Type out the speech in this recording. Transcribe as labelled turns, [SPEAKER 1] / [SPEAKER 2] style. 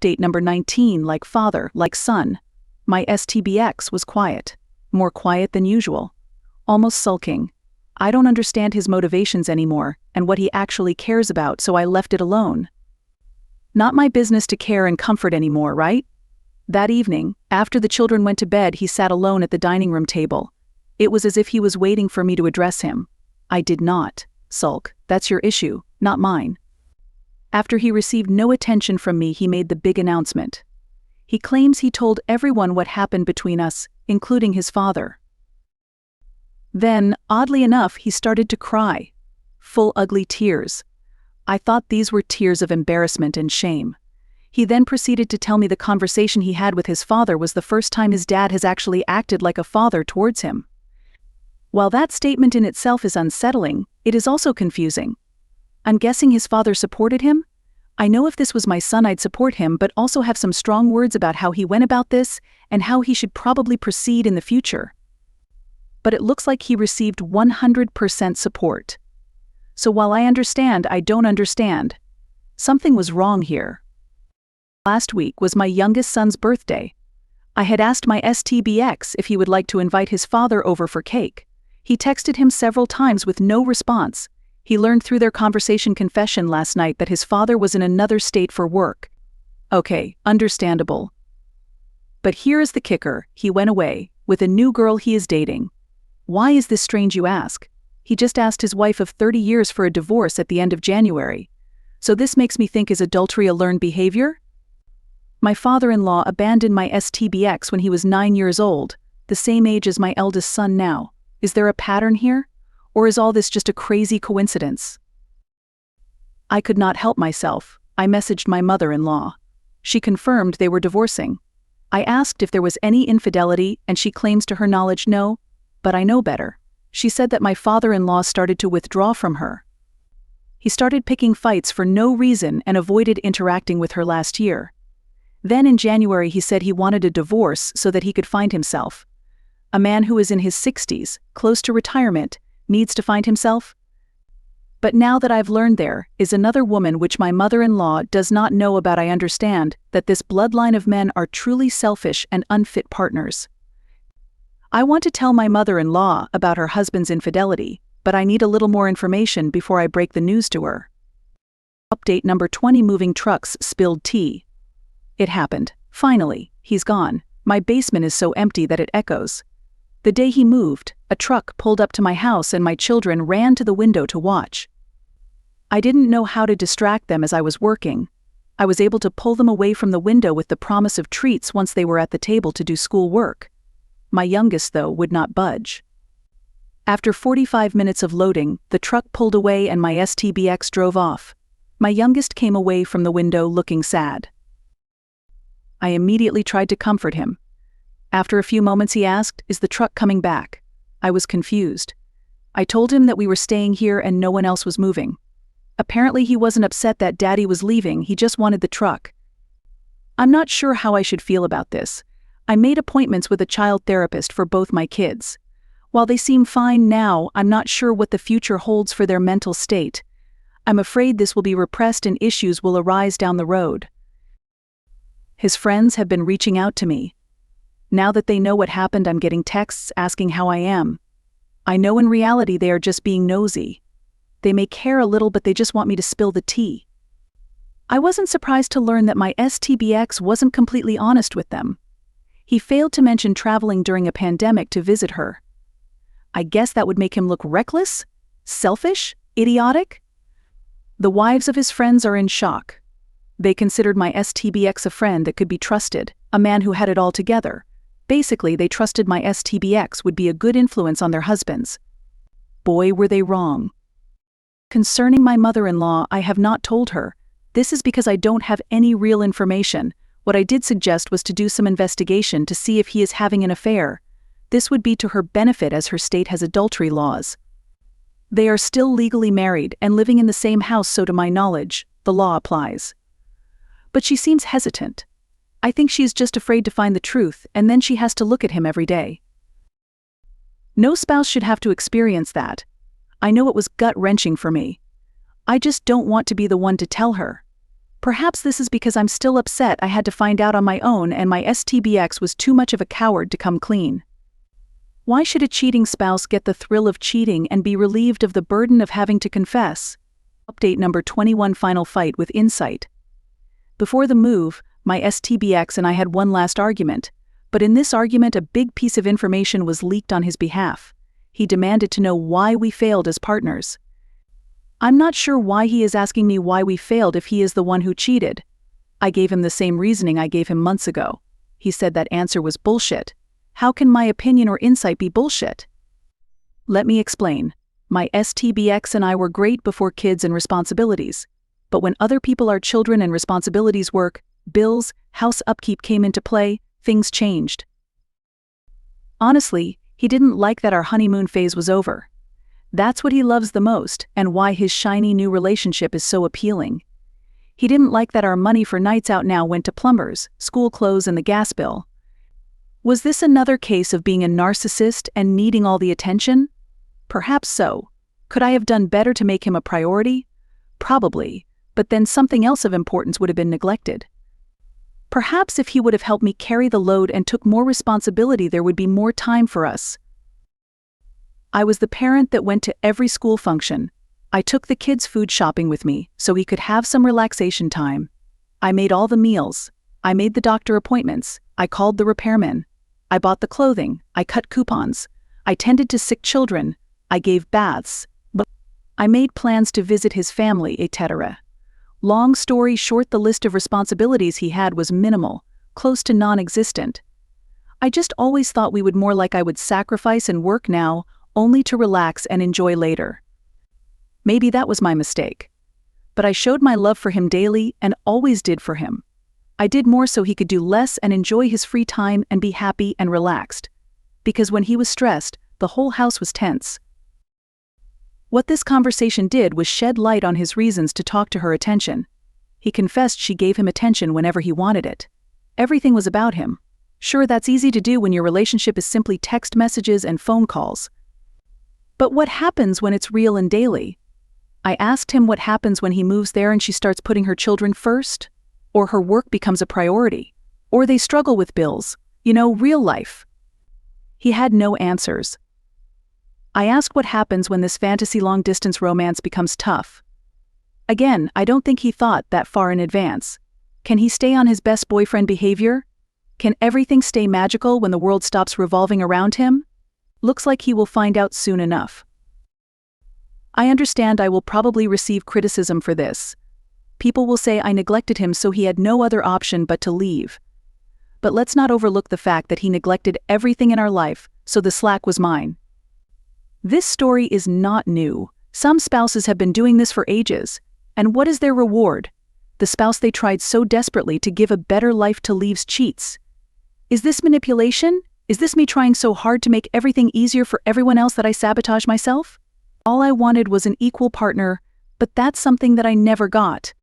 [SPEAKER 1] Update number 19. Like father, like son. My STBX was quiet. More quiet than usual. Almost sulking. I don't understand his motivations anymore, and what he actually cares about, so I left it alone. Not my business to care and comfort anymore, right? That evening, after the children went to bed, he sat alone at the dining room table. It was as if he was waiting for me to address him. I did not sulk. That's your issue, not mine. After he received no attention from me, he made the big announcement. He claims he told everyone what happened between us, including his father. Then, oddly enough, he started to cry. Full ugly tears. I thought these were tears of embarrassment and shame. He then proceeded to tell me the conversation he had with his father was the first time his dad has actually acted like a father towards him. While that statement in itself is unsettling, it is also confusing. I'm guessing his father supported him? I know if this was my son I'd support him, but also have some strong words about how he went about this and how he should probably proceed in the future. But it looks like he received 100% support. So while I understand, I don't understand. Something was wrong here. Last week was my youngest son's birthday. I had asked my STBX if he would like to invite his father over for cake. He texted him several times with no response. He learned through their conversation confession last night that his father was in another state for work. Okay, understandable. But here is the kicker: he went away, with a new girl he is dating. Why is this strange, you ask? He just asked his wife of 30 years for a divorce at the end of January. So this makes me think, is adultery a learned behavior? My father-in-law abandoned my STBX when he was 9 years old, the same age as my eldest son now. Is there a pattern here? Or is all this just a crazy coincidence? I could not help myself. I messaged my mother-in-law. She confirmed they were divorcing. I asked if there was any infidelity, and she claims to her knowledge no, but I know better. She said that my father-in-law started to withdraw from her. He started picking fights for no reason and avoided interacting with her last year. Then in January he said he wanted a divorce so that he could find himself. A man who is in his 60s, close to retirement, needs to find himself? But now that I've learned there is another woman which my mother-in-law does not know about, I understand that this bloodline of men are truly selfish and unfit partners. I want to tell my mother-in-law about her husband's infidelity, but I need a little more information before I break the news to her. Update number 20. Moving trucks spilled tea. It happened. Finally, he's gone. My basement is so empty that it echoes. The day he moved, a truck pulled up to my house and my children ran to the window to watch. I didn't know how to distract them as I was working. I was able to pull them away from the window with the promise of treats once they were at the table to do school work. My youngest, though, would not budge. After 45 minutes of loading, the truck pulled away and my STBX drove off. My youngest came away from the window looking sad. I immediately tried to comfort him. After a few moments he asked, "Is the truck coming back?" I was confused. I told him that we were staying here and no one else was moving. Apparently he wasn't upset that Daddy was leaving, he just wanted the truck. I'm not sure how I should feel about this. I made appointments with a child therapist for both my kids. While they seem fine now, I'm not sure what the future holds for their mental state. I'm afraid this will be repressed and issues will arise down the road. His friends have been reaching out to me. Now that they know what happened, I'm getting texts asking how I am. I know in reality they are just being nosy. They may care a little, but they just want me to spill the tea. I wasn't surprised to learn that my STBX wasn't completely honest with them. He failed to mention traveling during a pandemic to visit her. I guess that would make him look reckless? Selfish? Idiotic? The wives of his friends are in shock. They considered my STBX a friend that could be trusted, a man who had it all together. Basically, they trusted my STBX would be a good influence on their husbands. Boy, were they wrong. Concerning my mother-in-law, I have not told her. This is because I don't have any real information. What I did suggest was to do some investigation to see if he is having an affair. This would be to her benefit as her state has adultery laws. They are still legally married and living in the same house, so to my knowledge, the law applies. But she seems hesitant. I think she is just afraid to find the truth, and then she has to look at him every day. No spouse should have to experience that. I know it was gut-wrenching for me. I just don't want to be the one to tell her. Perhaps this is because I'm still upset I had to find out on my own and my STBX was too much of a coward to come clean. Why should a cheating spouse get the thrill of cheating and be relieved of the burden of having to confess? Update number 21: Final fight with insight. Before the move, my STBX and I had one last argument, but in this argument a big piece of information was leaked on his behalf. He demanded to know why we failed as partners. I'm not sure why he is asking me why we failed if he is the one who cheated. I gave him the same reasoning I gave him months ago. He said that answer was bullshit. How can my opinion or insight be bullshit? Let me explain. My STBX and I were great before kids and responsibilities. But when other people are children and responsibilities, work, bills, house upkeep came into play, things changed. Honestly, he didn't like that our honeymoon phase was over. That's what he loves the most and why his shiny new relationship is so appealing. He didn't like that our money for nights out now went to plumbers, school clothes and the gas bill. Was this another case of being a narcissist and needing all the attention? Perhaps so. Could I have done better to make him a priority? Probably, but then something else of importance would have been neglected. Perhaps if he would have helped me carry the load and took more responsibility, there would be more time for us. I was the parent that went to every school function. I took the kids food shopping with me so he could have some relaxation time. I made all the meals. I made the doctor appointments. I called the repairman. I bought the clothing. I cut coupons. I tended to sick children. I gave baths. But I made plans to visit his family, etc. Long story short, the list of responsibilities he had was minimal, close to non-existent. I just always thought we would more like I would sacrifice and work now, only to relax and enjoy later. Maybe that was my mistake. But I showed my love for him daily and always did for him. I did more so he could do less and enjoy his free time and be happy and relaxed. Because when he was stressed, the whole house was tense. What this conversation did was shed light on his reasons to talk to her attention. He confessed she gave him attention whenever he wanted it. Everything was about him. Sure, that's easy to do when your relationship is simply text messages and phone calls. But what happens when it's real and daily? I asked him what happens when he moves there and she starts putting her children first, or her work becomes a priority, or they struggle with bills, real life. He had no answers. I asked what happens when this fantasy long-distance romance becomes tough. Again, I don't think he thought that far in advance. Can he stay on his best boyfriend behavior? Can everything stay magical when the world stops revolving around him? Looks like he will find out soon enough. I understand I will probably receive criticism for this. People will say I neglected him so he had no other option but to leave. But let's not overlook the fact that he neglected everything in our life, so the slack was mine. This story is not new. Some spouses have been doing this for ages. And what is their reward? The spouse they tried so desperately to give a better life to leaves cheats. Is this manipulation? Is this me trying so hard to make everything easier for everyone else that I sabotage myself? All I wanted was an equal partner, but that's something that I never got.